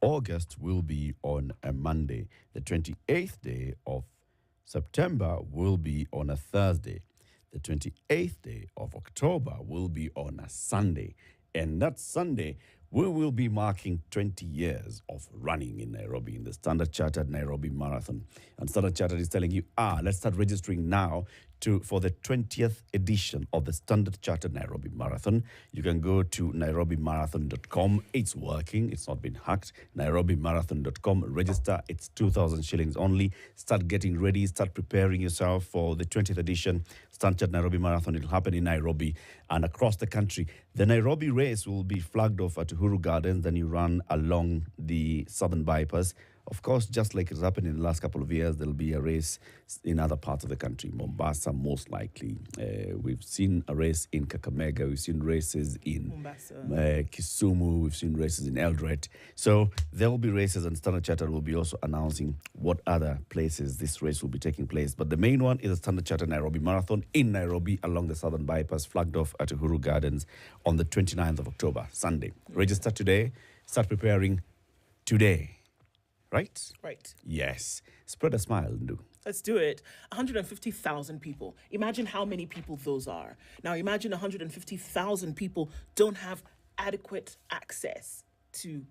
August will be on a Monday. The 28th day of September will be on a Thursday. The 28th day of October will be on a Sunday. And that Sunday, we will be marking 20 years of running in Nairobi in the Standard Chartered Nairobi Marathon. And Standard Chartered is telling you, let's start registering now for the 20th edition of the Standard Chartered Nairobi Marathon. You can go to nairobimarathon.com. It's working. It's not been hacked. nairobimarathon.com. Register. It's 2,000 shillings only. Start getting ready. Start preparing yourself for the 20th edition Standard Chartered Nairobi Marathon. It'll happen in Nairobi and across the country. The Nairobi race will be flagged off at Uhuru Gardens. Then you run along the Southern Bypass. Of course, just like it's happened in the last couple of years, there'll be a race in other parts of the country. Mombasa, most likely. We've seen a race in Kakamega. We've seen races in Kisumu. We've seen races in Eldoret. So there'll be races, and Standard Chartered will be also announcing what other places this race will be taking place. But the main one is the Standard Chartered Nairobi Marathon in Nairobi along the Southern Bypass, flagged off at Uhuru Gardens on the 29th of October, Sunday. Register today. Start preparing today. Right? Right. Yes. Spread a smile, Ndu. Let's do it. 150,000 people. Imagine how many people those are. Now imagine 150,000 people don't have adequate access to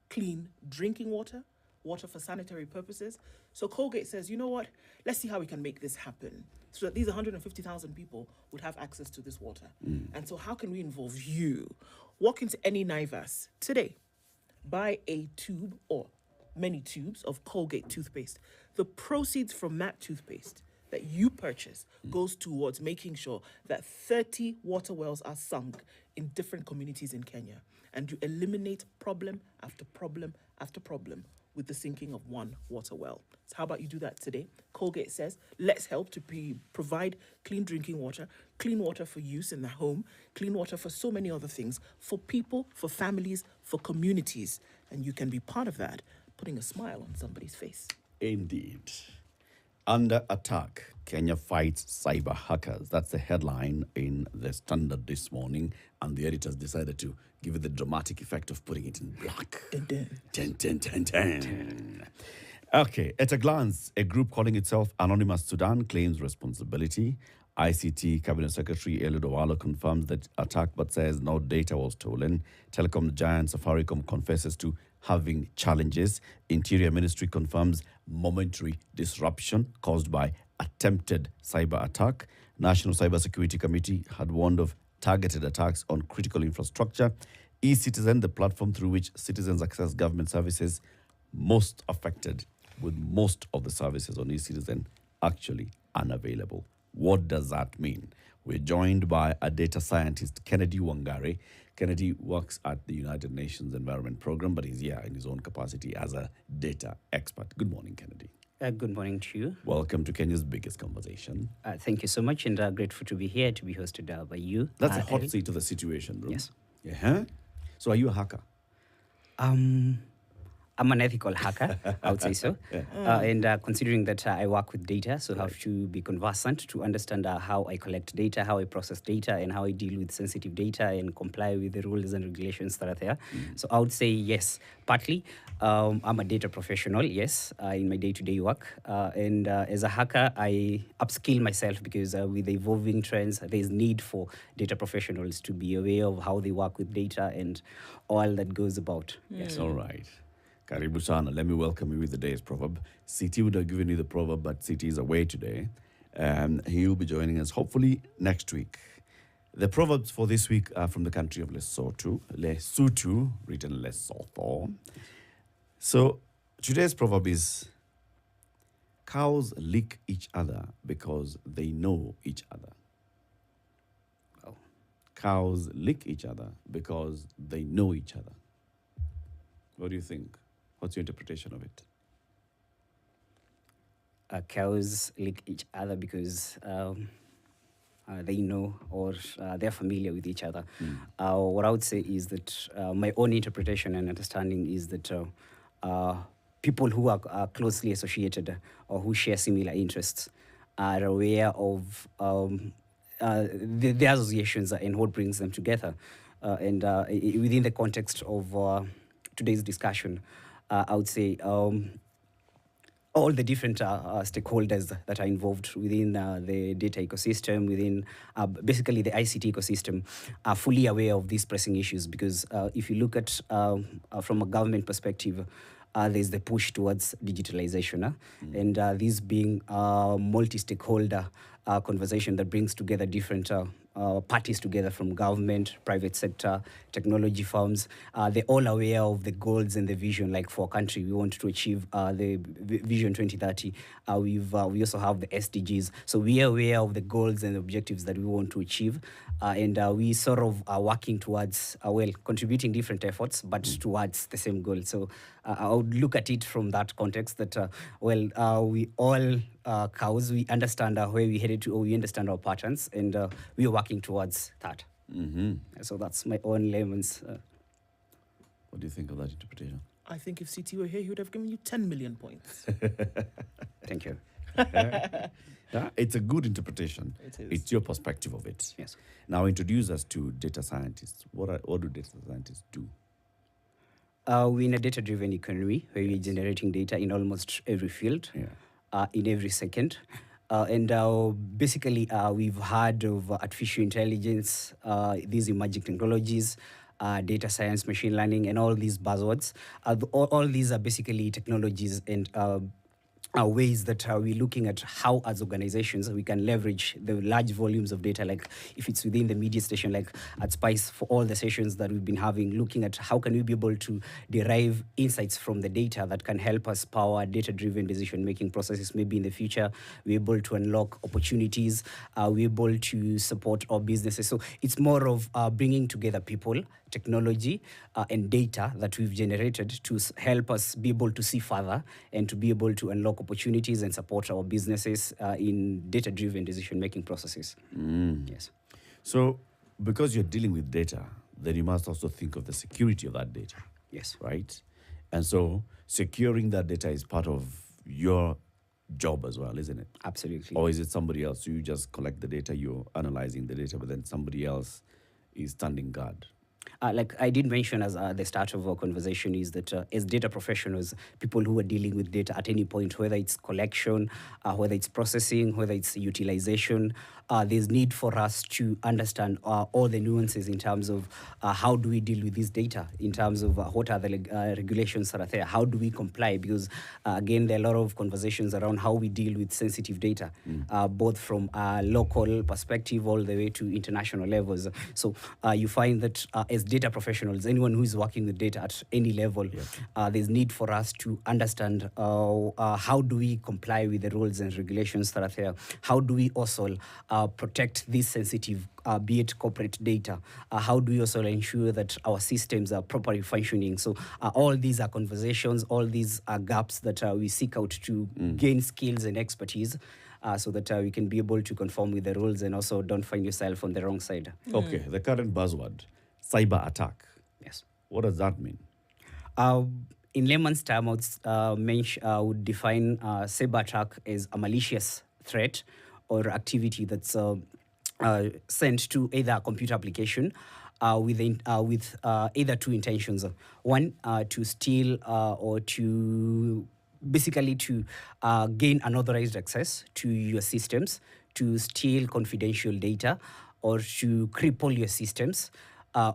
clean drinking water, water for sanitary purposes. So Colgate says, you know what? Let's see how we can make this happen so that these 150,000 people would have access to this water. And so how can we involve you? Walk into any Naivas today. Buy a tube or many tubes of Colgate toothpaste. The proceeds from that toothpaste that you purchase goes towards making sure that 30 water wells are sunk in different communities in Kenya. And you eliminate problem after problem after problem with the sinking of one water well. So how about you do that today? Colgate says, let's help to provide clean drinking water, clean water for use in the home, clean water for so many other things, for people, for families, for communities. And you can be part of that, putting a smile on somebody's face. Indeed. Under attack, Kenya fights cyber hackers. That's the headline in the Standard this morning. And the editors decided to give it the dramatic effect of putting it in black. Dun, dun. Dun, dun, dun, dun. Okay, at a glance, a group calling itself Anonymous Sudan claims responsibility. ICT Cabinet Secretary Eliud Owalo confirms that attack but says no data was stolen. Telecom giant Safaricom confesses to having challenges. Interior Ministry confirms momentary disruption caused by attempted cyber attack. National Cybersecurity Committee had warned of targeted attacks on critical infrastructure. eCitizen, the platform through which citizens access government services, most affected, with most of the services on eCitizen actually unavailable. What does that mean? We're joined by a data scientist, Kennedy Wangari. Kennedy works at the United Nations Environment Program, but he's here in his own capacity as a data expert. Good morning, Kennedy. Good morning to you. Welcome to Kenya's biggest conversation. Thank you so much, and grateful to be here to be hosted by you. That's a hot seat of the situation, bro. Yes. Yeah. So are you a hacker? I'm an ethical hacker, I would say so. And considering that I work with data, so I have to be conversant to understand how I collect data, how I process data, and how I deal with sensitive data and comply with the rules and regulations that are there. So I would say yes, partly. I'm a data professional, yes, in my day-to-day work. And as a hacker, I upskill myself because with the evolving trends, there's need for data professionals to be aware of how they work with data and all that goes about. Yes. All right. Karibu sana. Let me welcome you with the day's proverb. CT would have given you the proverb, but CT is away today. He will be joining us hopefully next week. The proverbs for this week are from the country of Lesotho, written Lesotho. So today's proverb is, cows lick each other because they know each other. Oh. Cows lick each other because they know each other. What do you think? What's your interpretation of it? Cows lick each other because they know or they're familiar with each other. What I would say is that my own interpretation and understanding is that people who are closely associated or who share similar interests are aware of the associations and what brings them together. And within the context of today's discussion, I would say all the different stakeholders that are involved within the data ecosystem, within basically the ICT ecosystem, are fully aware of these pressing issues. Because if you look at from a government perspective, there's the push towards digitalization, and this being a multi-stakeholder conversation that brings together different parties together from government, private sector, technology firms. They're all aware of the goals and the vision. Like for a country, we want to achieve the Vision 2030. We also have the SDGs. So we are aware of the goals and objectives that we want to achieve. And we sort of are working towards, contributing different efforts, but towards the same goal. So I would look at it from that context that, we all cows, we understand where we headed to, or we understand our patterns, and we are working towards that. So that's my own layman's. What do you think of that interpretation? I think if CT were here, he would have given you 10 million points. Thank you. Yeah, it's a good interpretation. It is. It's your perspective of it. Yes. Now introduce us to data scientists. What do data scientists do? We're in a data-driven economy where we're generating data in almost every field, in every second. And basically, we've heard of artificial intelligence, these emerging technologies, data science, machine learning, and all these buzzwords. All these are basically technologies and ways that we're looking at how, as organizations, we can leverage the large volumes of data, like if it's within the media station, like at Spice, for all the sessions that we've been having, looking at how can we be able to derive insights from the data that can help us power data-driven decision-making processes. Maybe in the future, we're able to unlock opportunities, we're able to support our businesses. So it's more of bringing together people, technology, and data that we've generated to help us be able to see further and to be able to unlock opportunities and support our businesses in data-driven decision-making processes. Yes. So because you're dealing with data, then you must also think of the security of that data. Yes. Right? And so securing that data is part of your job as well, isn't it? Absolutely. Or is it somebody else? You just collect the data, you're analyzing the data, but then somebody else is standing guard. Like I did mention as the start of our conversation, is that as data professionals, people who are dealing with data at any point, whether it's collection, whether it's processing, whether it's utilization, there's need for us to understand all the nuances in terms of how do we deal with this data, in terms of what are the regulations that are there, how do we comply, because again, there are a lot of conversations around how we deal with sensitive data, both from a local perspective all the way to international levels. So you find that as data professionals, anyone who is working with data at any level, there's need for us to understand how do we comply with the rules and regulations that are there. How do we also protect this sensitive, be it corporate data? How do we also ensure that our systems are properly functioning? So all these are conversations, all these are gaps that we seek out to gain skills and expertise, so that we can be able to conform with the rules and also don't find yourself on the wrong side. Okay, the current buzzword, cyber attack. Yes. What does that mean? In layman's term, I would define cyber attack as a malicious threat or activity that's sent to either a computer application with either two intentions. One, to steal or to basically to gain unauthorized access to your systems, to steal confidential data, or to cripple your systems,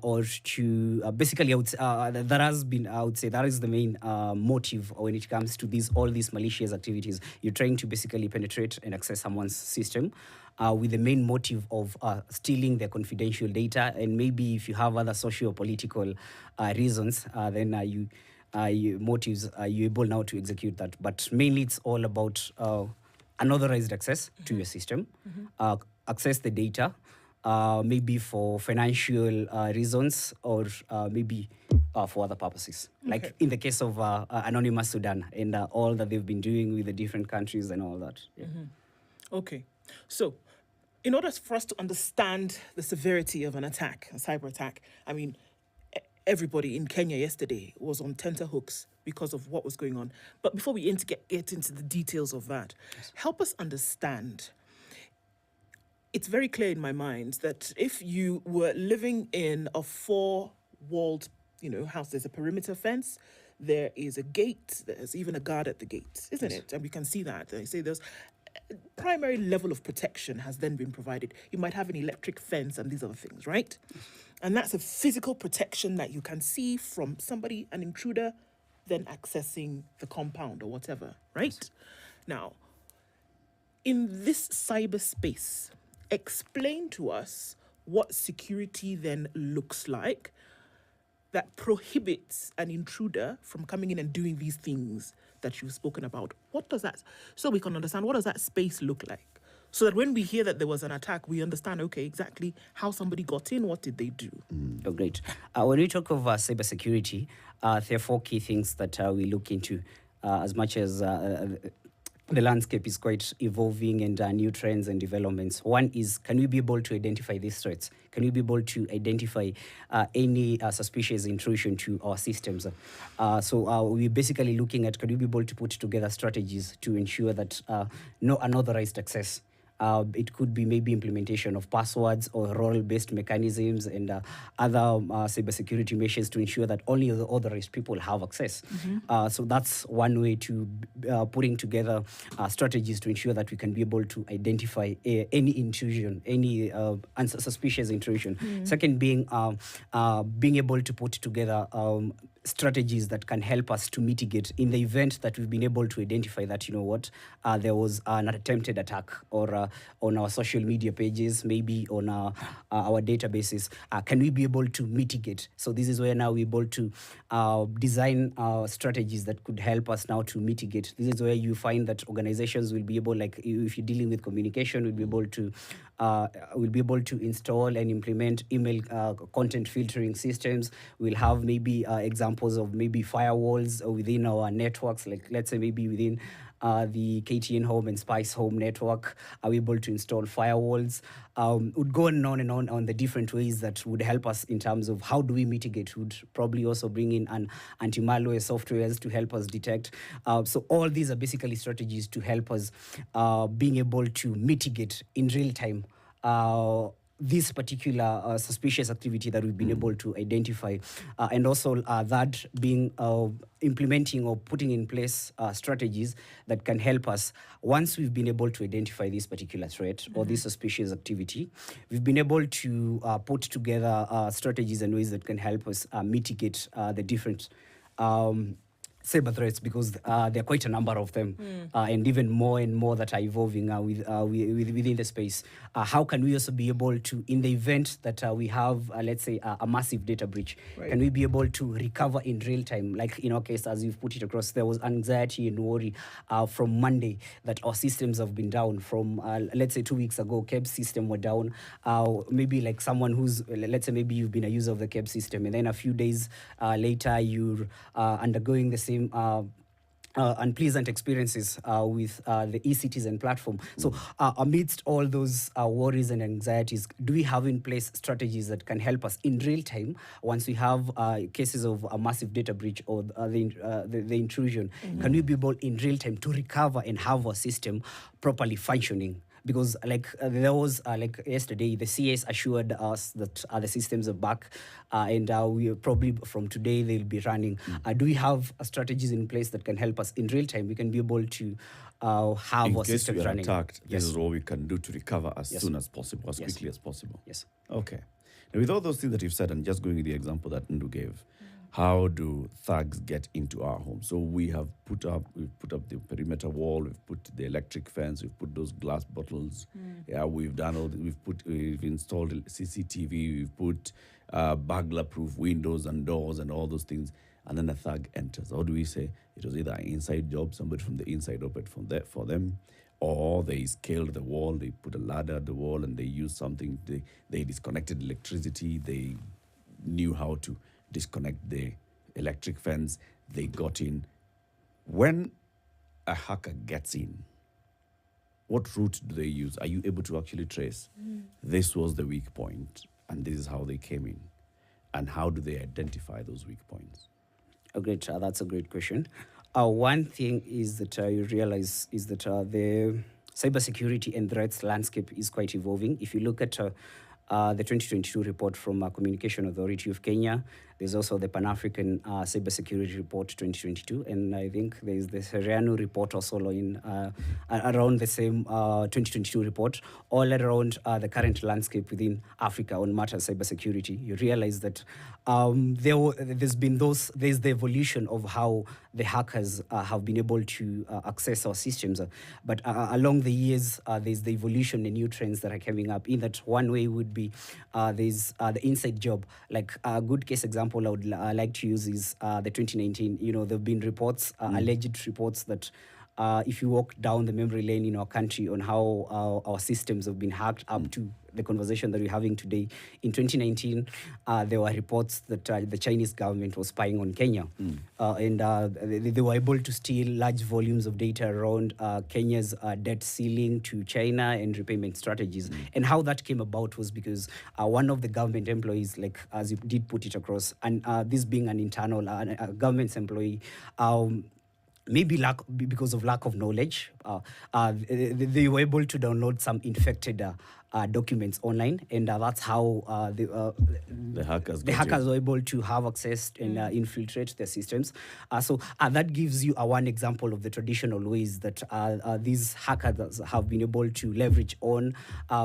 or to basically, that has been, I would say, that is the main motive when it comes to all these malicious activities. You're trying to basically penetrate and access someone's system with the main motive of stealing their confidential data, and maybe if you have other socio-political reasons, then motives, you're able now to execute that. But mainly it's all about unauthorized access to your system, access the data, maybe for financial reasons, or maybe for other purposes. Okay. Like in the case of Anonymous Sudan and all that they've been doing with the different countries and all that. Yeah. Okay. So in order for us to understand the severity of an attack, a cyber attack, I mean, everybody in Kenya yesterday was on tenterhooks because of what was going on. But before we get into the details of that, help us understand. It's very clear in my mind that if you were living in a four-walled house, there's a perimeter fence, there is a gate, there's even a guard at the gate, isn't it? And we can see that. They say there's primary level of protection has then been provided. You might have an electric fence and these other things, right? And that's a physical protection that you can see from somebody, an intruder, then accessing the compound or whatever, right? Now, in this cyberspace, explain to us what security then looks like that prohibits an intruder from coming in and doing these things that you've spoken about. What does that, so we can understand, what does that space look like? So that when we hear that there was an attack, we understand, okay, exactly how somebody got in, what did they do? Oh, great. When we talk of cybersecurity, there are 4 key things that we look into as much as the landscape is quite evolving and new trends and developments. One is, can we be able to identify these threats? Can we be able to identify any suspicious intrusion to our systems? So we're basically looking at, can we be able to put together strategies to ensure that no unauthorized access. It could be maybe implementation of passwords or role-based mechanisms and other cybersecurity measures to ensure that only the authorized people have access. So that's one way to putting together strategies to ensure that we can be able to identify any intrusion, any unsuspicious intrusion. Second being being able to put together strategies that can help us to mitigate in the event that we've been able to identify that, there was an attempted attack or on our social media pages, maybe on our databases. Can we be able to mitigate? So this is where now we're able to design strategies that could help us now to mitigate. This is where you find that organizations will be able, like if you're dealing with communication, will be able to install and implement email content filtering systems. We'll have maybe examples of maybe firewalls within our networks, like let's say maybe within the KTN Home and Spice Home network. Are we able to install firewalls? Would go on and on the different ways that would help us in terms of how do we mitigate. Would probably also bring in an anti-malware softwares to help us detect. So all these are basically strategies to help us being able to mitigate in real time this particular suspicious activity that we've been able to identify, and also that being implementing or putting in place strategies that can help us once we've been able to identify this particular threat or this suspicious activity. We've been able to put together strategies and ways that can help us mitigate the different cyber threats, because there are quite a number of them, and even more and more that are evolving within the space. How can we also be able to, in the event that we have, let's say, a massive data breach, can we be able to recover in real time? Like in our case, as you've put it across, there was anxiety and worry from Monday that our systems have been down. From, let's say, 2 weeks ago, KEBS system were down. Maybe like someone who's, let's say, maybe you've been a user of the KEBS system, and then a few days later, you're undergoing the same unpleasant experiences with the e-citizen platform. So amidst all those worries and anxieties, do we have in place strategies that can help us in real time once we have cases of a massive data breach or the intrusion? Can we be able in real time to recover and have our system properly functioning? Because there was like yesterday, the CS assured us that the systems are back, and we probably from today they'll be running. Do we have strategies in place that can help us in real time? We can be able to have in our case systems we are running. attacked, this is what we can do to recover as Yes. soon as possible, as Yes. quickly as possible. Yes. Okay. Now, with all those things that you've said, and just going with the example that Ndu gave, how do thugs get into our home? So we've put up the perimeter wall, we've put the electric fence, we've put those glass bottles. Yeah, we've done all. We've installed CCTV, we've put burglar-proof windows and doors and all those things. And then a thug enters. How do we say? It was either an inside job, somebody from the inside opened for them, or they scaled the wall, they put a ladder at the wall, and they used something. They disconnected electricity. They knew how to disconnect the electric fence. They got in. When a hacker gets in, what route do they use? Are you able to actually trace? This was the weak point, and this is how they came in. And how do they identify those weak points? Great. That's a great question. One thing is that you realize is that the cybersecurity and threats landscape is quite evolving. If you look at the 2022 report from Communication Authority of Kenya, There's also the Pan-African Cybersecurity Report 2022, and I think there's the Serrano report also in around the same 2022 report, all around the current landscape within Africa on matters cybersecurity. You realize that there's the evolution of how the hackers have been able to access our systems, but along the years there's the evolution and new trends that are coming up. In that, one way would be there's the inside job. Like a good case example I would like to use is the 2019. You know, there've been reports, alleged reports that if you walk down the memory lane in our country on how our systems have been hacked up to the conversation that we're having today. In 2019, there were reports that the Chinese government was spying on Kenya. And they were able to steal large volumes of data around Kenya's debt ceiling to China and repayment strategies. And how that came about was because one of the government employees, like as you did put it across, and this being an internal government employee, maybe because of lack of knowledge, they were able to download some infected documents online, and that's how the hackers were able to have access and infiltrate their systems. So that gives you one example of the traditional ways that these hackers have been able to leverage on,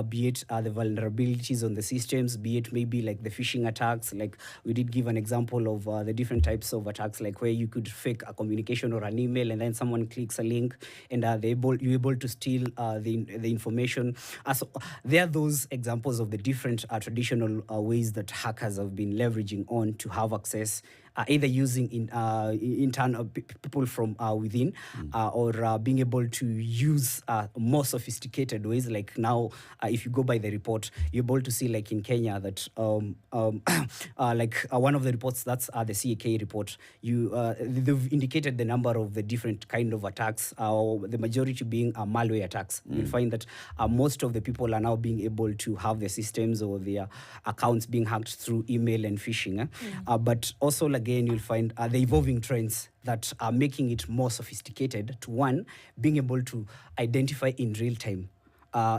be it the vulnerabilities on the systems, be it maybe like the phishing attacks. Like we did give an example of the different types of attacks, like where you could fake a communication or an email, and then someone clicks a link, and you're able to steal the information. So there are those examples of the different traditional ways that hackers have been leveraging on to have access, either using internal people from within, or being able to use more sophisticated ways. Like now, if you go by the report, you're able to see, like in Kenya, that like one of the reports, that's the CAK report, they've indicated the number of the different kind of attacks, the majority being malware attacks. You'll find that most of the people are now being able to have their systems or their accounts being hacked through email and phishing. But also, again, you'll find the evolving trends that are making it more sophisticated to, one, being able to identify in real time,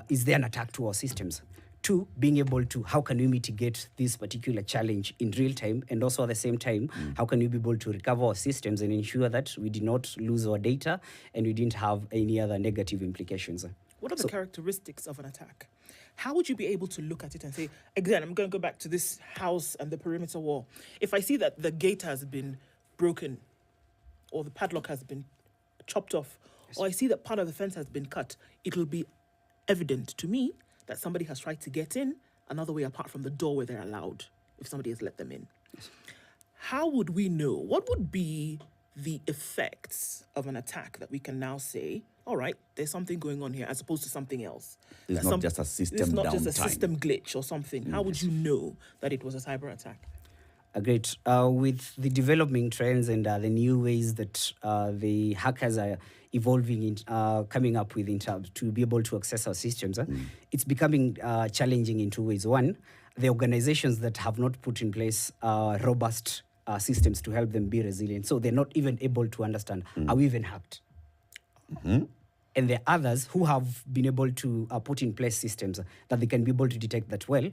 is there an attack to our systems? Two, being able to, how can we mitigate this particular challenge in real time? And also at the same time, how can we be able to recover our systems and ensure that we did not lose our data and we didn't have any other negative implications? What are the characteristics of an attack? How would you be able to look at it and say, again, I'm going to go back to this house and the perimeter wall. If I see that the gate has been broken, or the padlock has been chopped off, or I see that part of the fence has been cut, it will be evident to me that somebody has tried to get in another way apart from the door where they're allowed, if somebody has let them in. How would we know? What would be the effects of an attack that we can now say, all right, there's something going on here, as opposed to something else? It's not just a system It's not downtime. just a system glitch or something. How would you know that it was a cyber attack? Great. With the developing trends and the new ways that the hackers are evolving, coming up with to be able to access our systems, it's becoming challenging in two ways. One, the organizations that have not put in place robust systems to help them be resilient, so they're not even able to understand, are we even hacked? And there are others who have been able to put in place systems that they can be able to detect that, well,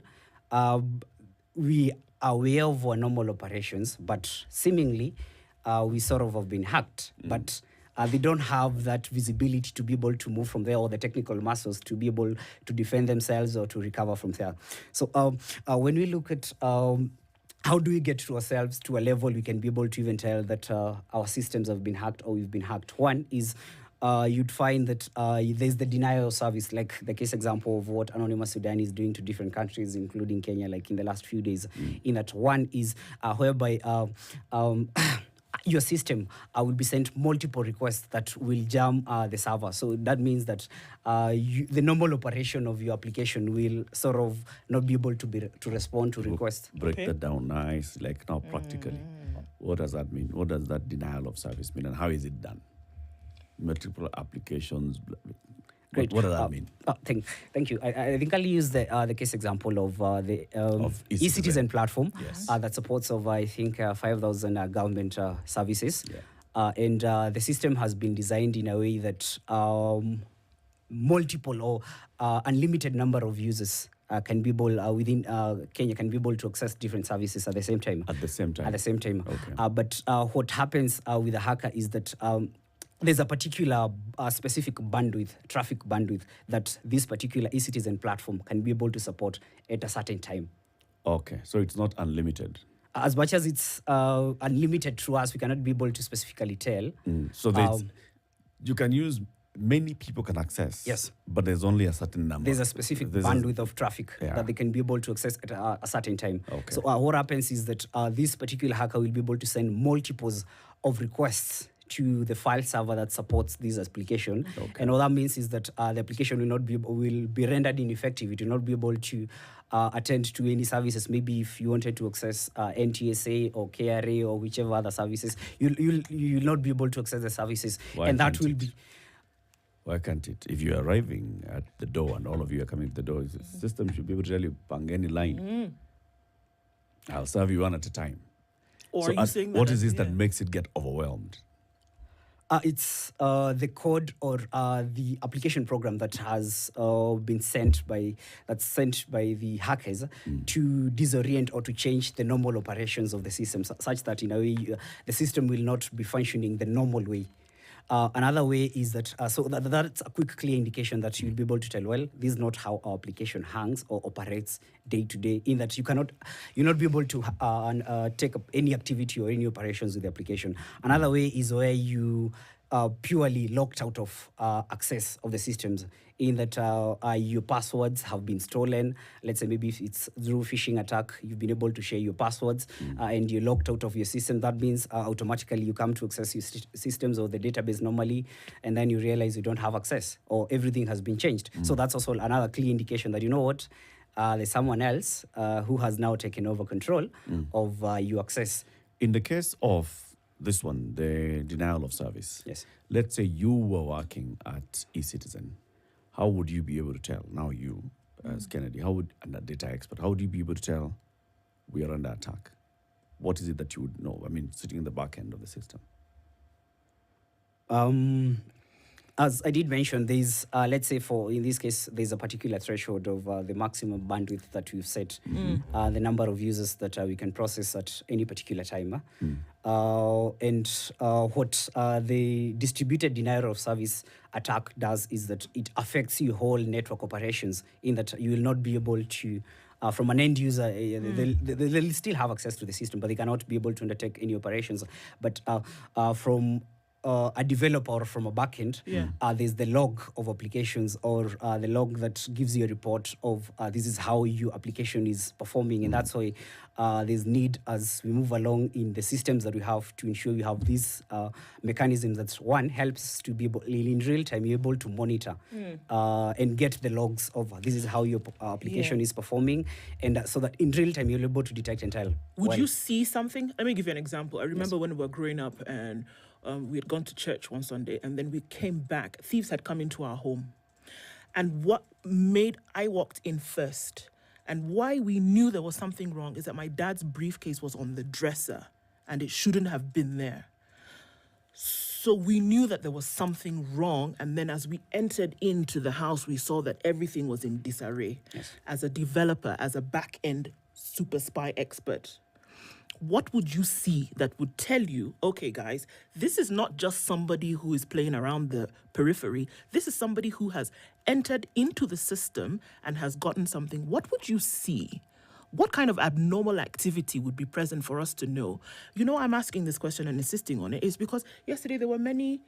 we are aware of our normal operations, but seemingly we sort of have been hacked. But they don't have that visibility to be able to move from there, or the technical muscles to be able to defend themselves or to recover from there. So when we look at how do we get to ourselves to a level we can be able to even tell that our systems have been hacked or we've been hacked? One is you'd find that there's the denial of service, like the case example of what Anonymous Sudan is doing to different countries, including Kenya, like in the last few days. In that, one is whereby your system will be sent multiple requests that will jam the server. So that means that the normal operation of your application will sort of not be able to respond to requests. Break that down nice, like now practically. What does that mean? What does that denial of service mean, and how is it done? Multiple applications. Great. What does that mean? Thank you. I think I'll use the case example of the e-citizen platform that supports over, I think, 5,000 government services. And the system has been designed in a way that multiple or unlimited number of users can be able within Kenya can be able to access different services at the same time. At the same time. At the same time. Okay. But what happens with a hacker is that there's a particular specific bandwidth, traffic bandwidth, that this particular e-citizen platform can be able to support at a certain time. Okay, so it's not unlimited. As much as it's unlimited through us, we cannot be able to specifically tell. So there's, you can use, many people can access. Yes. But there's only a certain number. There's a specific bandwidth of traffic that they can be able to access at a certain time. Okay. So what happens is that this particular hacker will be able to send multiples of requests to the file server that supports this application. Okay. And what that means is that the application will be rendered ineffective. It will not be able to attend to any services. Maybe if you wanted to access NTSA or KRA or whichever other services, you'll not be able to access the services. Why can't it? If you're arriving at the door and all of you are coming to the door, the system should be able to tell you, bang any line. I'll serve you one at a time. Or so are you saying that? What is this that makes it get overwhelmed? It's the code or the application program that has been sent by the hackers to disorient or to change the normal operations of the system, such that in a way the system will not be functioning the normal way. Another way is that, that's a quick, clear indication that you'll be able to tell, well, this is not how our application hangs or operates day to day, in that you'll not be able to take up any activity or any operations with the application. Another way is where you purely locked out of access of the systems, in that your passwords have been stolen. Let's say maybe if it's through phishing attack, you've been able to share your passwords and you're locked out of your system. That means automatically you come to access your systems or the database normally, and then you realize you don't have access or everything has been changed. So that's also another clear indication that, you know what, there's someone else who has now taken over control of your access. In the case of this one, the denial of service. Yes. Let's say you were working at eCitizen. How would you be able to tell, now you, as Kennedy, and a data expert, how would you be able to tell we are under attack? What is it that you would know? I mean, sitting in the back end of the system. As I did mention, there's, let's say in this case, there's a particular threshold of the maximum bandwidth that we've set, the number of users that we can process at any particular time. And what the distributed denial of service attack does is that it affects your whole network operations, in that you will not be able to, from an end user, they'll still have access to the system, but they cannot be able to undertake any operations. But from a developer or from a backend, there's the log of applications, or the log that gives you a report of this is how your application is performing. And that's why there's need, as we move along in the systems that we have, to ensure we have these mechanisms that, one, helps to be able, in real time, you're able to monitor and get the logs of this is how your application is performing. And so that in real time, you're able to detect and tell. Would you see something? Let me give you an example. I remember when we were growing up, and we had gone to church one Sunday, and then we came back. Thieves had come into our home. And what made I walked in first, and why we knew there was something wrong, is that my dad's briefcase was on the dresser, and it shouldn't have been there. So we knew that there was something wrong. And then as we entered into the house, we saw that everything was in disarray. Yes. As a developer, as a back-end super spy expert, what would you see that would tell you, okay, guys, this is not just somebody who is playing around the periphery. This is somebody who has entered into the system and has gotten something. What would you see? What kind of abnormal activity would be present for us to know? You know, I'm asking this question and insisting on it is because yesterday there were many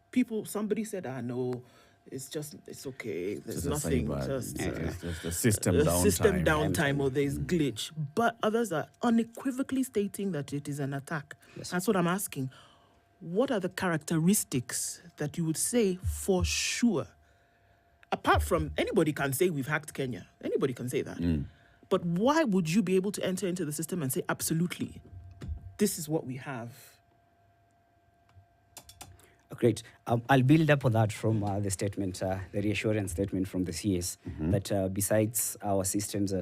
people, somebody said, no, it's okay. There's nothing. Just the system downtime. System downtime, or there's glitch. But others are unequivocally stating that it is an attack. Yes. That's what I'm asking. What are the characteristics that you would say for sure? Apart from, anybody can say we've hacked Kenya. Anybody can say that. But why would you be able to enter into the system and say, absolutely, this is what we have? Great. I'll build up on that from the statement, the reassurance statement from the CS, that besides our systems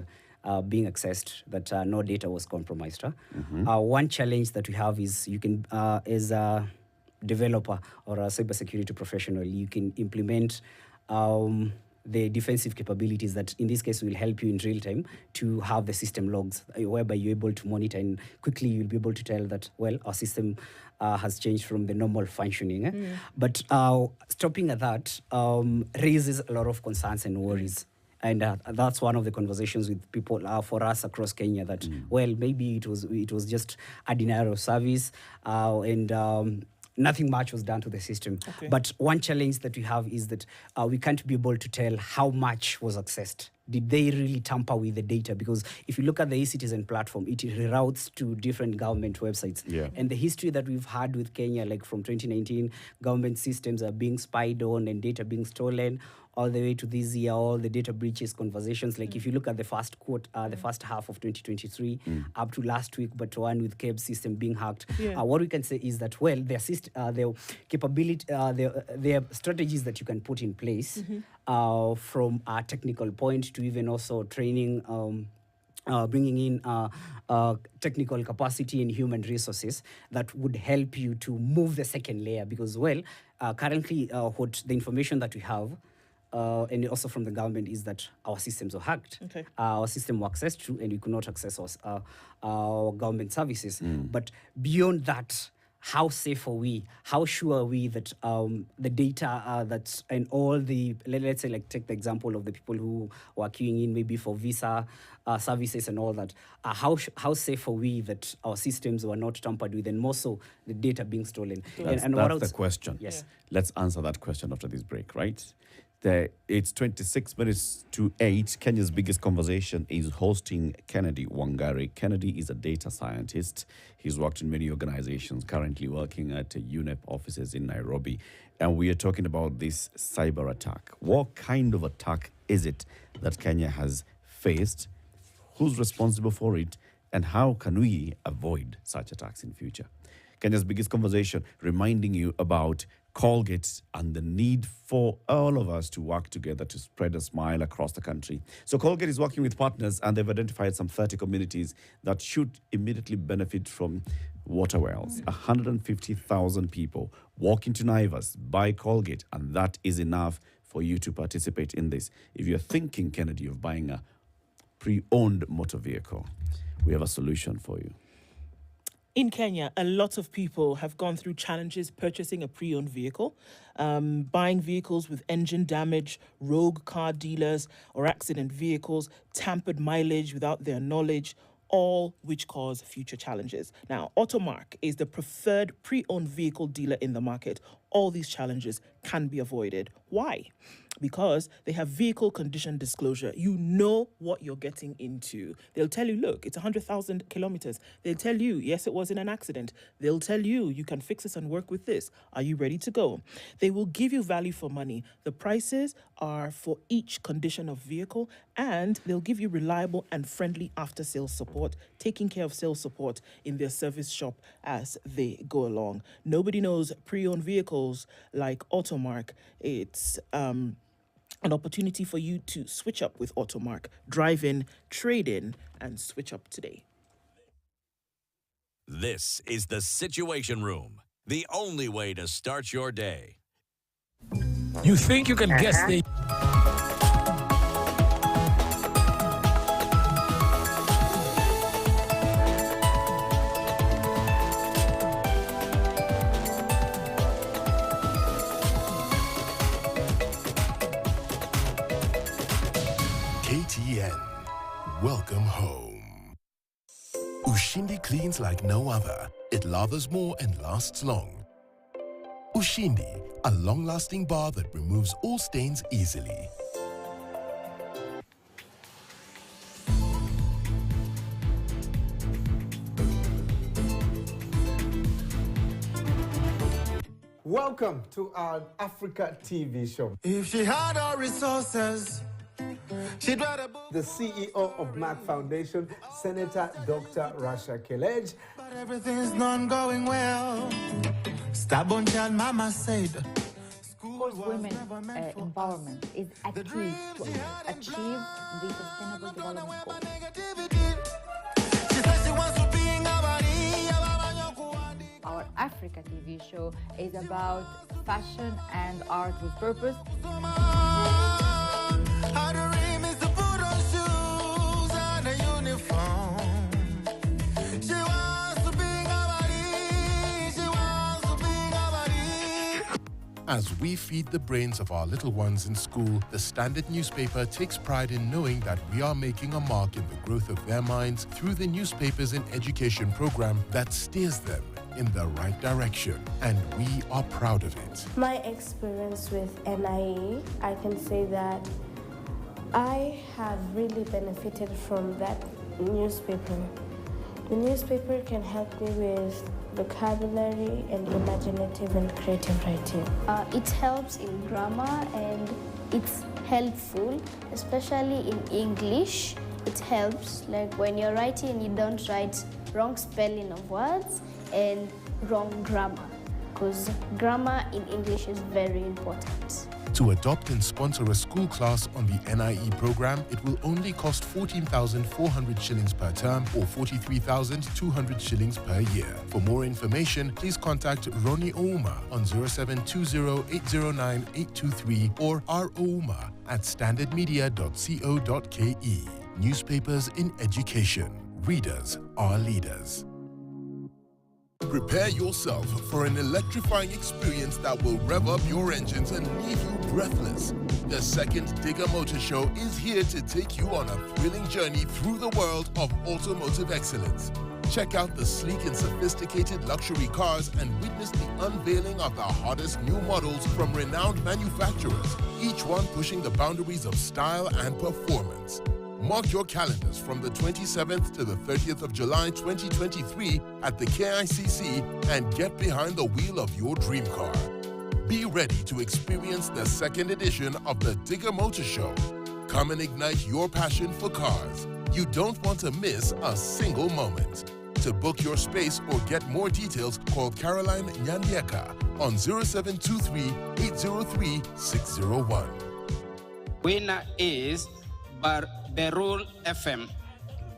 being accessed, that no data was compromised. One challenge that we have is you can, as a developer or a cybersecurity professional, you can implement the defensive capabilities that in this case will help you in real time to have the system logs whereby you're able to monitor, and quickly you'll be able to tell that, well, our system has changed from the normal functioning. But stopping at that raises a lot of concerns and worries. And that's one of the conversations with people for us across Kenya that, well, maybe it was just a denial of service and nothing much was done to the system. Okay. But one challenge that we have is that we can't be able to tell how much was accessed. Did they really tamper with the data? Because if you look at the e-citizen platform, it reroutes to different government websites. Yeah. And the history that we've had with Kenya, like from 2019, government systems are being spied on and data being stolen, all the way to this year, all the data breaches conversations. Like if you look at the first the first half of 2023, up to last week, but one with KEB's system being hacked. Yeah. What we can say is that, well, their capability, their strategies that you can put in place from a technical point to even also training, bringing in technical capacity and human resources that would help you to move the second layer. Because, well, currently what the information that we have, and also from the government, is that our systems were hacked. Okay. Our system were accessed to, and we could not access our government services. But beyond that, how safe are we? How sure are we that the data that's and all the, let's say, like take the example of the people who were queuing in maybe for visa services and all that. How safe are we that our systems were not tampered with, and more so the data being stolen? That's the question. Yes. Let's answer that question after this break, right? It's 26 minutes to 8. Kenya's biggest conversation is hosting Kennedy Wangari. Kennedy is a data scientist. He's worked in many organizations, currently working at UNEP offices in Nairobi. And we are talking about this cyber attack. What kind of attack is it that Kenya has faced? Who's responsible for it? And how can we avoid such attacks in future? Kenya's biggest conversation, reminding you about Colgate and the need for all of us to work together to spread a smile across the country. So Colgate is working with partners, and they've identified some 30 communities that should immediately benefit from water wells. 150,000 people walk into Naivas, buy Colgate, and that is enough for you to participate in this. If you're thinking, Kennedy, of buying a pre-owned motor vehicle, we have a solution for you. In Kenya, a lot of people have gone through challenges purchasing a pre-owned vehicle, buying vehicles with engine damage, rogue car dealers or accident vehicles, tampered mileage without their knowledge, all which cause future challenges. Now, Automark is the preferred pre-owned vehicle dealer in the market. All these challenges can be avoided. Why? Because they have vehicle condition disclosure. You know what you're getting into. They'll tell you, look, it's 100,000 kilometers. They'll tell you, yes, it was in an accident. They'll tell you, you can fix this and work with this. Are you ready to go? They will give you value for money. The prices are for each condition of vehicle, and they'll give you reliable and friendly after-sales support, taking care of sales support in their service shop as they go along. Nobody knows pre-owned vehicles like Automark. It's an opportunity for you to switch up with Automark. Drive in, trade in, and switch up today. This is the Situation Room, the only way to start your day. You think you can guess the... KTN, welcome home. Ushindi cleans like no other. It lathers more and lasts long. Ushindi, a long-lasting bar that removes all stains easily. Welcome to our Africa TV show. If she had all resources, she'd rather... The CEO of MAC Foundation, Senator Dr. Rasha Kelej. But everything's not going well. Stubborn child mama said. Of course, women empowerment is a key to achieve the sustainable development goals. She says she wants to be in Our Africa TV show is about fashion and art with purpose. Her dream is to put on shoes and a uniform. She wants to be nobody. She wants to be nobody. As we feed the brains of our little ones in school, the Standard newspaper takes pride in knowing that we are making a mark in the growth of their minds through the newspapers and education program that steers them in the right direction. And we are proud of it. My experience with NIE, I can say that I have really benefited from that newspaper. The newspaper can help me with vocabulary and imaginative and creative writing. It helps in grammar and it's helpful, especially in English. It helps, like when you're writing, you don't write wrong spelling of words and wrong grammar, because grammar in English is very important. To adopt and sponsor a school class on the NIE program, it will only cost 14,400 shillings per term or 43,200 shillings per year. For more information, please contact Ronnie Ouma on 0720-809-823 or rouma at standardmedia.co.ke. Newspapers in education. Readers are leaders. Prepare yourself for an electrifying experience that will rev up your engines and leave you breathless. The second Digger Motor Show is here to take you on a thrilling journey through the world of automotive excellence. Check out the sleek and sophisticated luxury cars and witness the unveiling of the hottest new models from renowned manufacturers, each one pushing the boundaries of style and performance. Mark your calendars from the 27th to the 30th of July 2023 at the KICC and get behind the wheel of your dream car. Be ready to experience the second edition of the Digger Motor Show. Come and ignite your passion for cars. You don't want to miss a single moment. To book your space or get more details, call Caroline Nyandieka on 0723-803-601. Winner is Berur FM.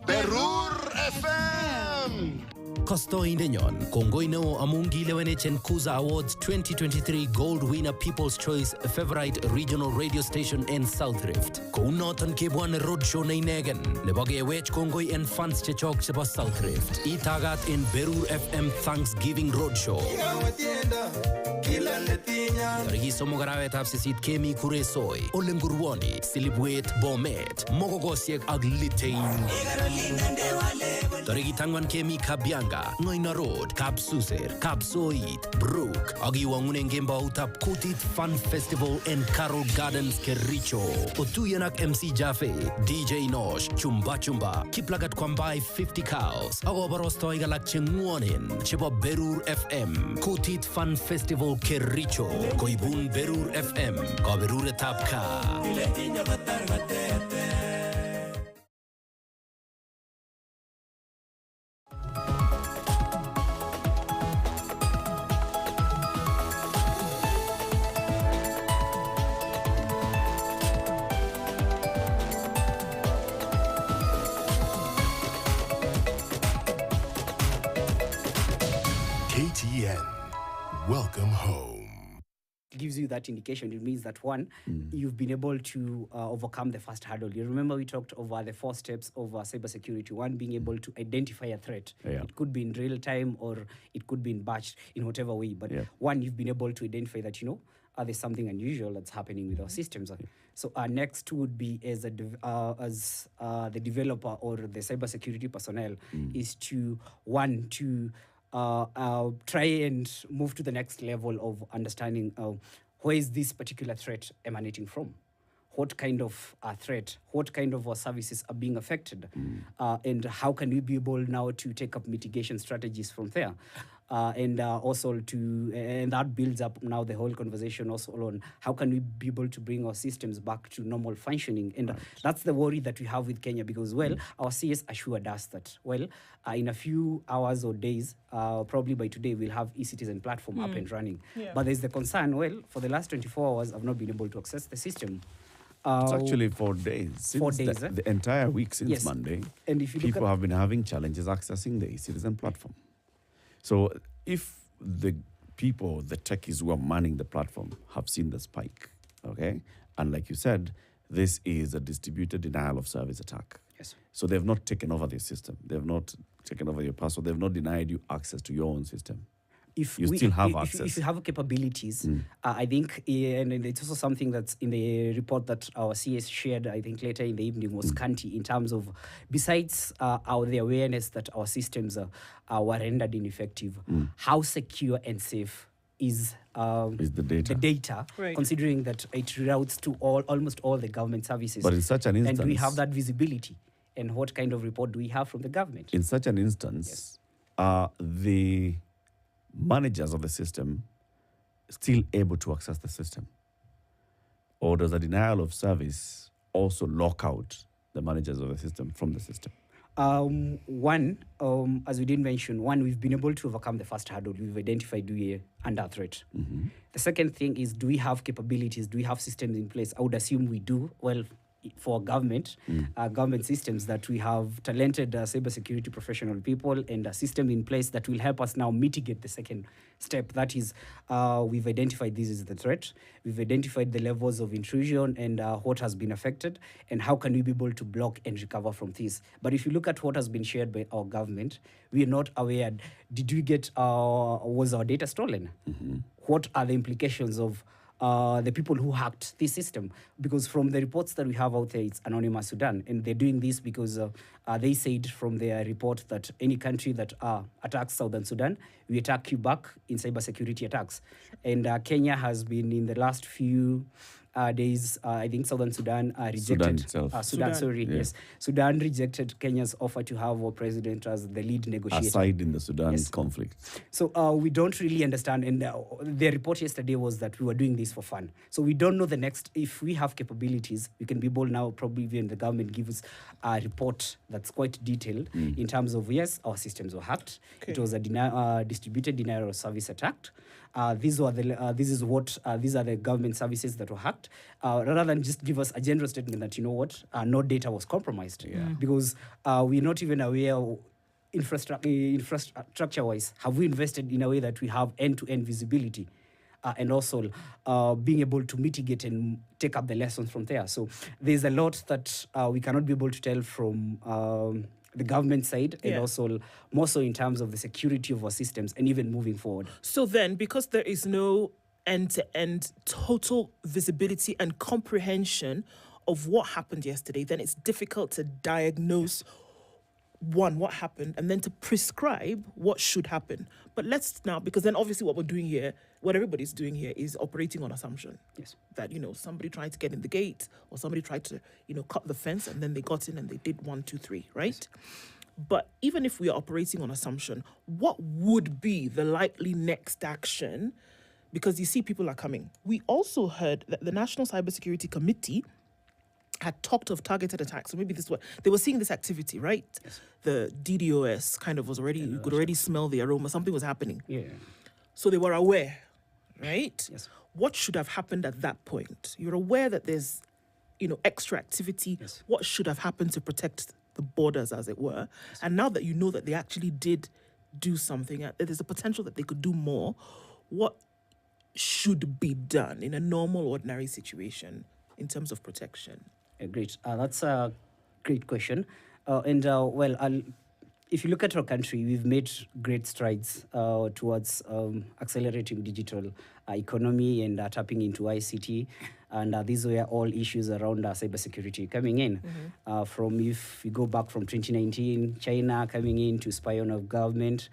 Berur FM! Kostoindenyon, Kongoino Amungi Lewenechen Kuza Awards 2023 Gold Winner People's Choice Favorite Regional Radio Station in South Rift. Kounotan Kibwan Roadshow Nainegan, Neboge Wech Kongoi and Fans Chechok Cheba South Rift. Itagat in Berur FM Thanksgiving Roadshow. Tarigi Somogarawe Tapsisit Kemi Kuresoi, Olengurwani, Silibwet Bomet, Mogogosiek Aglitain. Tarigi Tangwan Kemi Kabianga, Noina Road, Kapsuser, Kapsoit, Brook, Agiwangunengemba Utap Kutit Fun Festival and Carol Gardens Kericho. Otuyanak MC Jaffe, DJ Nosh, Chumba Chumba, Kiplagat Kwambai 50 Cows, Agobarosto Igalak Chengwanin, Chebo Berur FM, Kutit Fun Festival Kericho, Koibun Berur FM, Kaberure Tapka. KTN, welcome home. Gives you that indication. It means that one, you've been able to overcome the first hurdle. You remember we talked over the 4 steps of cybersecurity. One, being able to identify a threat. Yeah. It could be in real time or it could be in batch, in whatever way. But one, you've been able to identify that, there's something unusual that's happening with our systems. So our next would be as the developer or the cybersecurity personnel is to, one, to try and move to the next level of understanding where is this particular threat emanating from, what kind of threat, what kind of services are being affected, and how can we be able now to take up mitigation strategies from there. And also and that builds up now the whole conversation also on how can we be able to bring our systems back to normal functioning. And that's the worry that we have with Kenya because, our CS assured us that, in a few hours or days, probably by today, we'll have e-citizen platform up and running. Yeah. But there's the concern, for the last 24 hours, I've not been able to access the system. It's actually 4 days. 4 days. The entire week since Monday, and if you people have been having challenges accessing the e-citizen platform. So if the people, the techies who are manning the platform have seen the spike, okay? And like you said, this is a distributed denial of service attack. Yes. So they've not taken over the system. They've not taken over your password. They've not denied you access to your own system. If you still have access. If you have capabilities, I think, and it's also something that's in the report that our CS shared, I think later in the evening, was scanty in terms of, besides the awareness that our systems were rendered ineffective, how secure and safe is the data, right, considering that it routes to almost all the government services. But in such an instance, and do we have that visibility? And what kind of report do we have from the government? In such an instance, the managers of the system still able to access the system? Or does a denial of service also lock out the managers of the system from the system? One, as we did mention, we've been able to overcome the first hurdle. We've identified we are under threat. The second thing is, do we have capabilities? Do we have systems in place? I would assume we do. Well, for government systems, that we have talented cybersecurity professional people and a system in place that will help us now mitigate the second step. That is, we've identified this as the threat. We've identified the levels of intrusion and what has been affected, and how can we be able to block and recover from this. But if you look at what has been shared by our government, we are not aware. Did we get, was our data stolen? What are the implications of the people who hacked this system? Because from the reports that we have out there, it's Anonymous Sudan, and they're doing this because they said from their report that any country that attacks Southern Sudan, we attack you back in cybersecurity attacks. And Kenya has been, in the last few days, I think Southern Sudan rejected. Sudan rejected Kenya's offer to have our president as the lead negotiator. Aside in the Sudan conflict. So we don't really understand. And their report yesterday was that we were doing this for fun. So we don't know the next. If we have capabilities, we can be able now, probably when the government gives us a report that's quite detailed in terms of, yes, our systems were hacked. Okay. It was a distributed denial of service attack. These are the government services that were hacked, rather than just give us a general statement that, you know what, no data was compromised. Because we're not even aware, infrastructure-wise, have we invested in a way that we have end-to-end visibility, and also being able to mitigate and take up the lessons from there. So there's a lot that we cannot be able to tell from the government side, and also more so in terms of the security of our systems and even moving forward. So then, because there is no end-to-end total visibility and comprehension of what happened yesterday, then it's difficult to diagnose what happened, and then to prescribe what should happen. But let's now, because then obviously what we're doing here, what everybody's doing here, is operating on assumption. Yes. That, somebody tried to get in the gate, or somebody tried to, cut the fence, and then they got in and they did 1, 2, 3, right? Yes. But even if we are operating on assumption, what would be the likely next action? Because you see, people are coming. We also heard that the National Cybersecurity Committee had talked of targeted attacks. So maybe they were seeing this activity, right? Yes. The DDoS kind of was already, you could already smell the aroma. Something was happening. Yeah. So they were aware, right? Yes. What should have happened at that point? You're aware that there's, extra activity. Yes. What should have happened to protect the borders, as it were? Yes. And now that you know that they actually did do something, there's a potential that they could do more. What should be done in a normal, ordinary situation in terms of protection? Great. That's a great question. If you look at our country, we've made great strides towards accelerating digital economy and tapping into ICT. And these were all issues around cybersecurity coming in. From, if you go back from 2019, China coming in to spy on our government,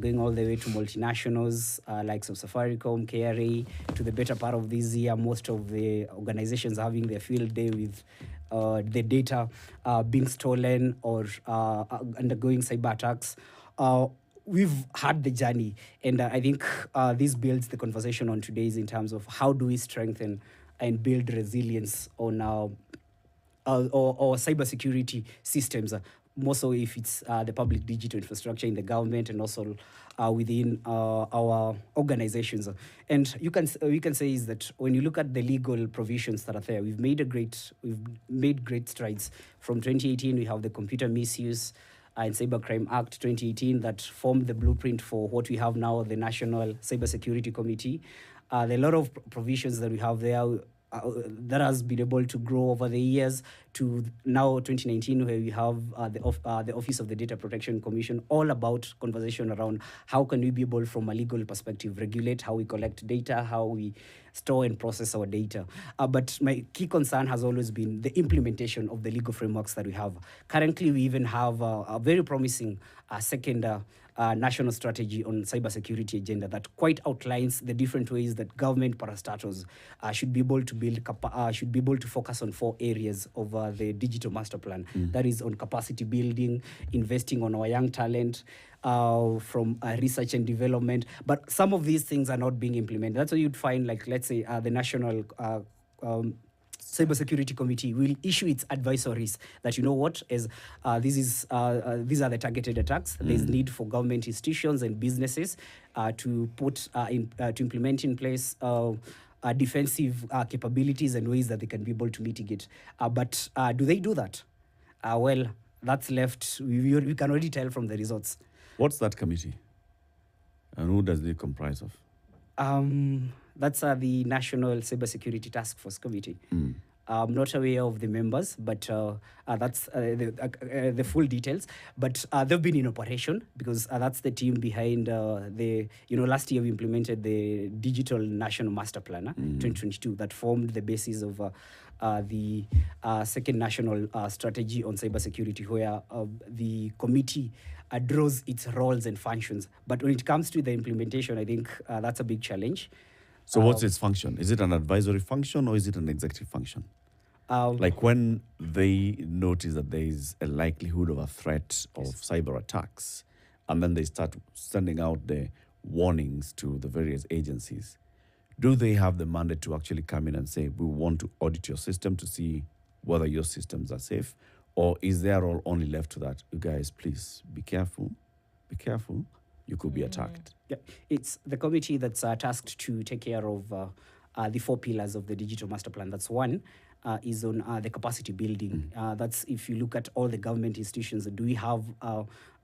going all the way to multinationals like Safaricom, KRA, to the better part of this year, most of the organizations having their field day with the data being stolen or undergoing cyber attacks. We've had the journey, and I think this builds the conversation on today's in terms of how do we strengthen and build resilience on our cybersecurity systems. More so if it's the public digital infrastructure in the government and also within our organizations. And we can say is that when you look at the legal provisions that are there, we've made great strides. From 2018, we have the Computer Misuse and Cybercrime Act 2018 that formed the blueprint for what we have now, the National Cybersecurity Committee. There are a lot of provisions that we have there that has been able to grow over the years to now 2019, where we have the Office of the Data Protection Commission, all about conversation around how can we be able, from a legal perspective, regulate how we collect data, how we store and process our data. But my key concern has always been the implementation of the legal frameworks that we have. Currently, we even have a very promising second national strategy on cybersecurity agenda that quite outlines the different ways that government parastatals should be able to should be able to focus on 4 areas of the digital master plan. That is on capacity building, investing on our young talent, from research and development. But some of these things are not being implemented. That's why you'd find, like, let's say, the National Cybersecurity Committee will issue its advisories that, you know what, these are the targeted attacks. There's need for government institutions and businesses to implement in place defensive capabilities and ways that they can be able to mitigate. But do they do that? Well, that's left. We can already tell from the results. What's that committee? And who does it comprise of? That's the National Cybersecurity Task Force Committee. I'm not aware of the members, but that's the full details. But they've been in operation because that's the team behind last year we implemented the Digital National Master Plan 2022 that formed the basis of the second national strategy on cybersecurity, where the committee draws its roles and functions. But when it comes to the implementation, I think that's a big challenge. So what's its function? Is it an advisory function or is it an executive function? Like when they notice that there is a likelihood of a threat of cyber attacks, and then they start sending out the warnings to the various agencies, do they have the mandate to actually come in and say, we want to audit your system to see whether your systems are safe? Or is their role only left to that? You guys, please be careful. Be careful. You could be attacked. Yeah, it's the committee that's tasked to take care of the 4 pillars of the digital master plan. That's one is on the capacity building. That's if you look at all the government institutions, do we have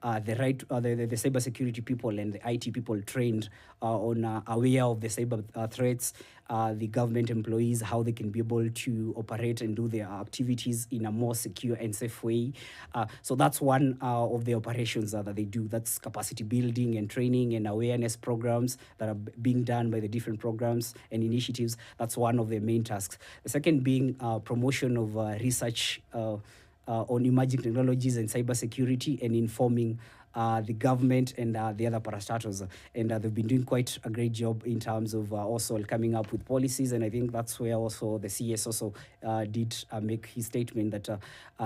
the right, the cybersecurity people and the IT people trained on aware of the cyber threats, the government employees, how they can be able to operate and do their activities in a more secure and safe way. So that's one of the operations that they do. That's capacity building and training and awareness programs that are being done by the different programs and initiatives. That's one of their main tasks. The second being promotion of research on emerging technologies and cybersecurity, and informing the government and the other parastatals. And they've been doing quite a great job in terms of also coming up with policies. And I think that's where also the CS also did make his statement that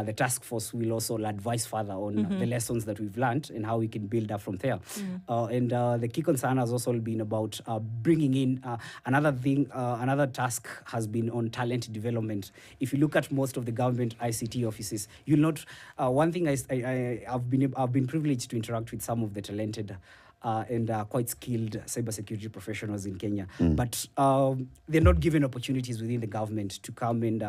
the task force will also advise further on the lessons that we've learned and how we can build up from there. And the key concern has also been about bringing in another task has been on talent development. If you look at most of the government ICT offices, you'll not, one thing I've been privileged to interact with some of the talented and quite skilled cybersecurity professionals in Kenya. But they're not given opportunities within the government to come and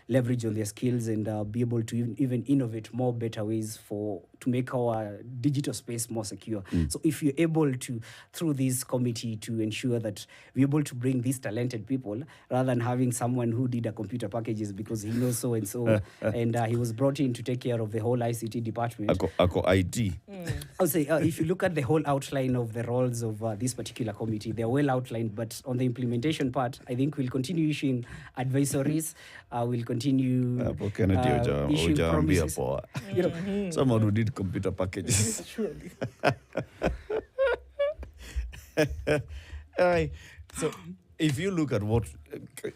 leverage on their skills and be able to even innovate more better ways to make our digital space more secure. So if you're able to, through this committee, to ensure that we're able to bring these talented people, rather than having someone who did a computer packages because he knows so and so, and he was brought in to take care of the whole ICT department. Ako IT. I'll say, if you look at the whole outline of the roles of this particular committee, they're well outlined, but on the implementation part, I think we'll continue issuing advisories, we'll continue issuing promises. Someone who did computer packages. Surely. All right. So if you look at what,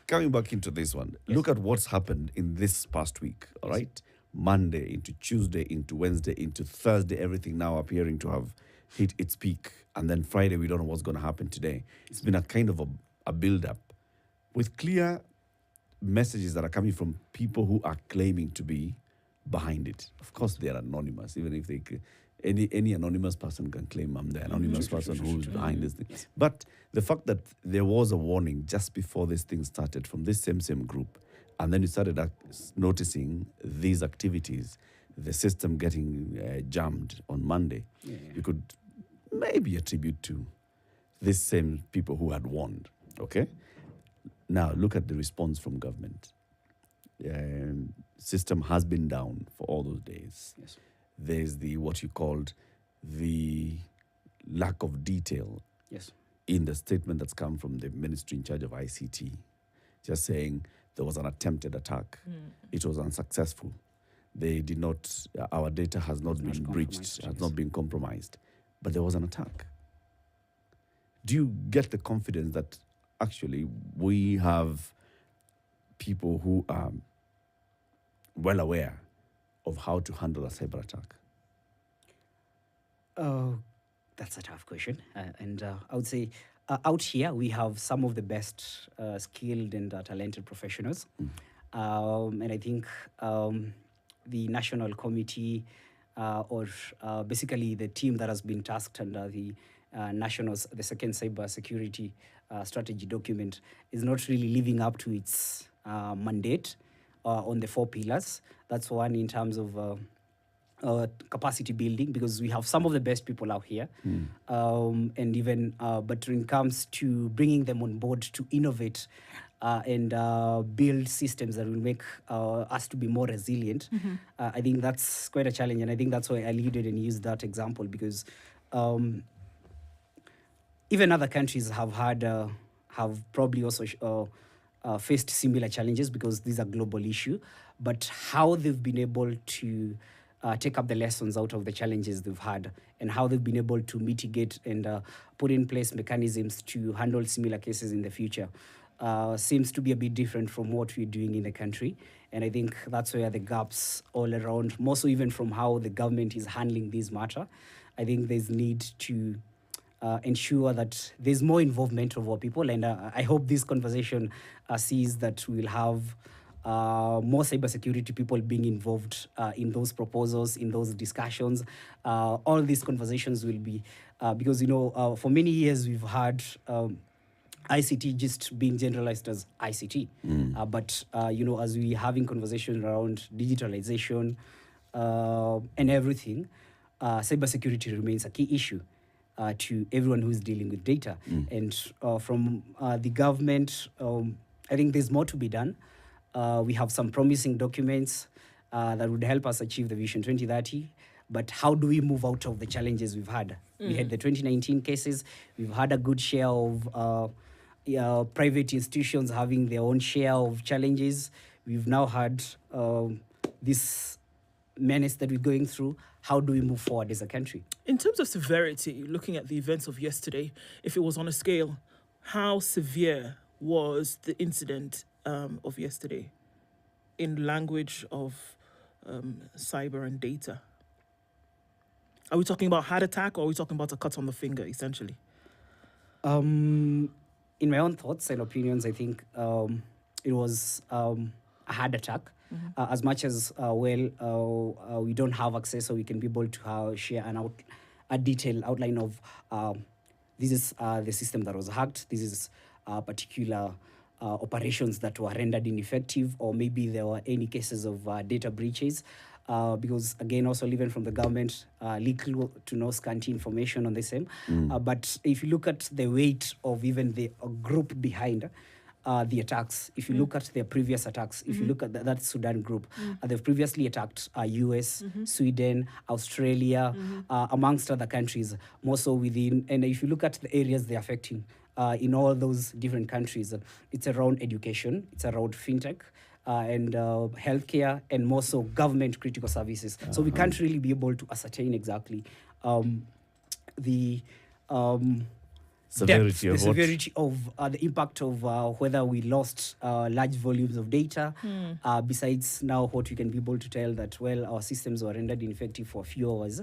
coming back into this one, look at what's happened in this past week, all right? Monday into Tuesday into Wednesday into Thursday, everything now appearing to have hit its peak. And then Friday, we don't know what's going to happen today. It's been a kind of a build-up with clear messages that are coming from people who are claiming to be behind it. Of course, they are anonymous, even if they any anonymous person can claim I'm the anonymous person who's behind this thing. Yes. But the fact that there was a warning just before this thing started from this same group, and then you started noticing these activities, the system getting jammed on Monday, you could maybe attribute to these same people who had warned, okay? Now, look at the response from government. System has been down for all those days. Yes. There's what you called the lack of detail Yes. in the statement that's come from the ministry in charge of ICT, just saying there was an attempted attack. It was unsuccessful. They did not, our data has not been breached, has not been compromised, but there was an attack. Do you get the confidence that actually we have people who are well aware of how to handle a cyber attack? That's a tough question. And I would say out here, we have some of the best skilled and talented professionals. And I think the National Committee or basically the team that has been tasked under the the second Cybersecurity strategy document is not really living up to its mandate on the 4 pillars. That's one in terms of capacity building, because we have some of the best people out here. And even, but when it comes to bringing them on board to innovate and build systems that will make us to be more resilient, I think that's quite a challenge. And I think that's why I alluded and used that example, because even other countries have probably also faced similar challenges, because these are global issue. But how they've been able to take up the lessons out of the challenges they've had, and how they've been able to mitigate and put in place mechanisms to handle similar cases in the future seems to be a bit different from what we're doing in the country. And I think that's where the gaps all around, more so even from how the government is handling this matter. I think there's need to ensure that there's more involvement of our people. And I hope this conversation sees that we'll have more cybersecurity people being involved in those proposals, in those discussions. All these conversations will be, because, for many years we've had ICT just being generalized as ICT. But, as we're having conversations around digitalization and everything, cybersecurity remains a key issue to everyone who's dealing with data. And from the government, I think there's more to be done. We have some promising documents that would help us achieve the Vision 2030. But how do we move out of the challenges we've had? We had the 2019 cases. We've had a good share of private institutions having their own share of challenges. We've now had this menace that we're going through. How do we move forward as a country? In terms of severity, looking at the events of yesterday, if it was on a scale, how severe was the incident of yesterday in language of cyber and data? Are we talking about heart attack, or are we talking about a cut on the finger, essentially? In my own thoughts and opinions, I think it was a heart attack. As much as, we don't have access, so we can be able to share a detailed outline of this is the system that was hacked, this is particular operations that were rendered ineffective, or maybe there were any cases of data breaches. Because, again, also even from the government, little to no scanty information on the same. But if you look at the weight of even the group behind the attacks, if you look at their previous attacks, if you look at that Sudan group, they've previously attacked US, Sweden, Australia, amongst other countries, more so within. And if you look at the areas they're affecting in all those different countries, it's around education, it's around fintech, and healthcare, and more so government critical services. So we can't really be able to ascertain exactly the severity depth, of the severity of the impact of whether we lost large volumes of data. Besides now what we can be able to tell that, our systems were rendered ineffective for a few hours.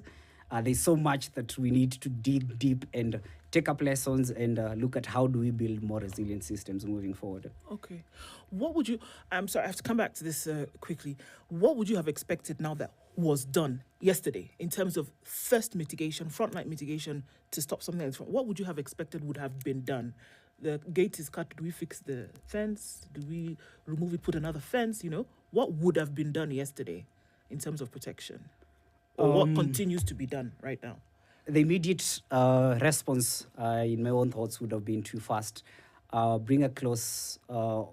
There's so much that we need to dig deep and take up lessons and look at how do we build more resilient systems moving forward. Okay. What would you, I'm sorry, I have to come back to this quickly. What would you have expected now that was done yesterday in terms of first mitigation, frontline mitigation to stop something else? What would you have expected would have been done? The gate is cut. Do we fix the fence? Do we remove it, put another fence? What would have been done yesterday in terms of protection? Or what continues to be done right now? The immediate response, in my own thoughts, would have been too fast. bring a close down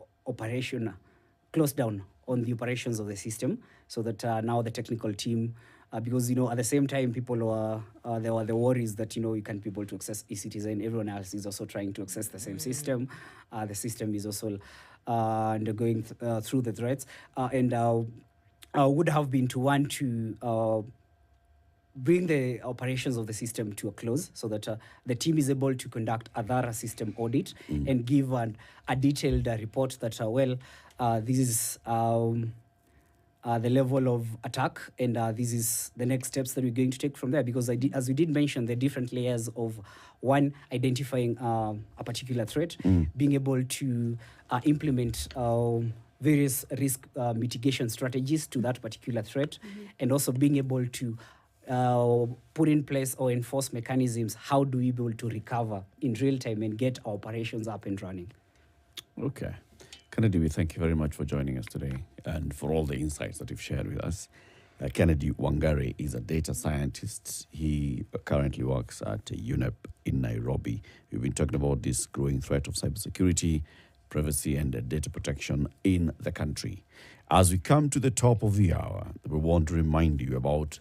on the operations of the system, so that now the technical team, because at the same time people were there were the worries that you can't be able to access eCitizen. Everyone else is also trying to access the same system. The system is also undergoing through the threats, and would have been to want to bring the operations of the system to a close, so that the team is able to conduct a thorough system audit and give a detailed report that, this is the level of attack, and this is the next steps that we're going to take from there. Because as we did mention, the different layers of one, identifying a particular threat, being able to implement various risk mitigation strategies to that particular threat, and also being able to put in place or enforce mechanisms. How do we be able to recover in real time and get our operations up and running? Okay. Kennedy, we thank you very much for joining us today and for all the insights that you've shared with us. Kennedy Wangari is a data scientist. He currently works at UNEP in Nairobi. We've been talking about this growing threat of cybersecurity, privacy, and data protection in the country. As we come to the top of the hour, we want to remind you about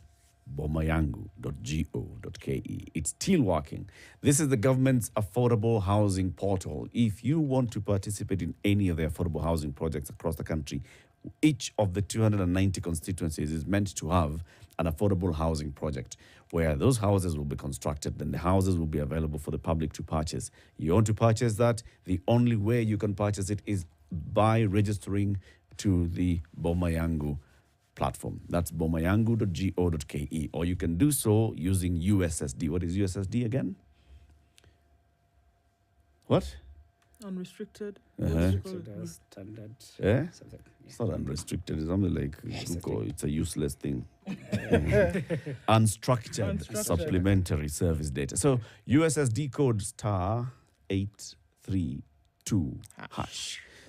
bomayangu.go.ke. It's still working. This is the government's affordable housing portal. If you want to participate in any of the affordable housing projects across the country, each of the 290 constituencies is meant to have an affordable housing project where those houses will be constructed, then the houses will be available for the public to purchase. You want to purchase that? The only way you can purchase it is by registering to the Bomayangu platform. That's bomayangu.go.ke, or you can do so using USSD. What is USSD again? What? Unrestricted. Standard. Yeah? Something. It's not unrestricted. It's something like it's a useless thing. Unstructured supplementary service data. So USSD code *832#.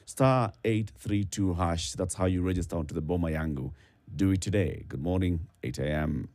*832#. That's how you register onto the Bomayangu. Do it today. Good morning, 8 a.m.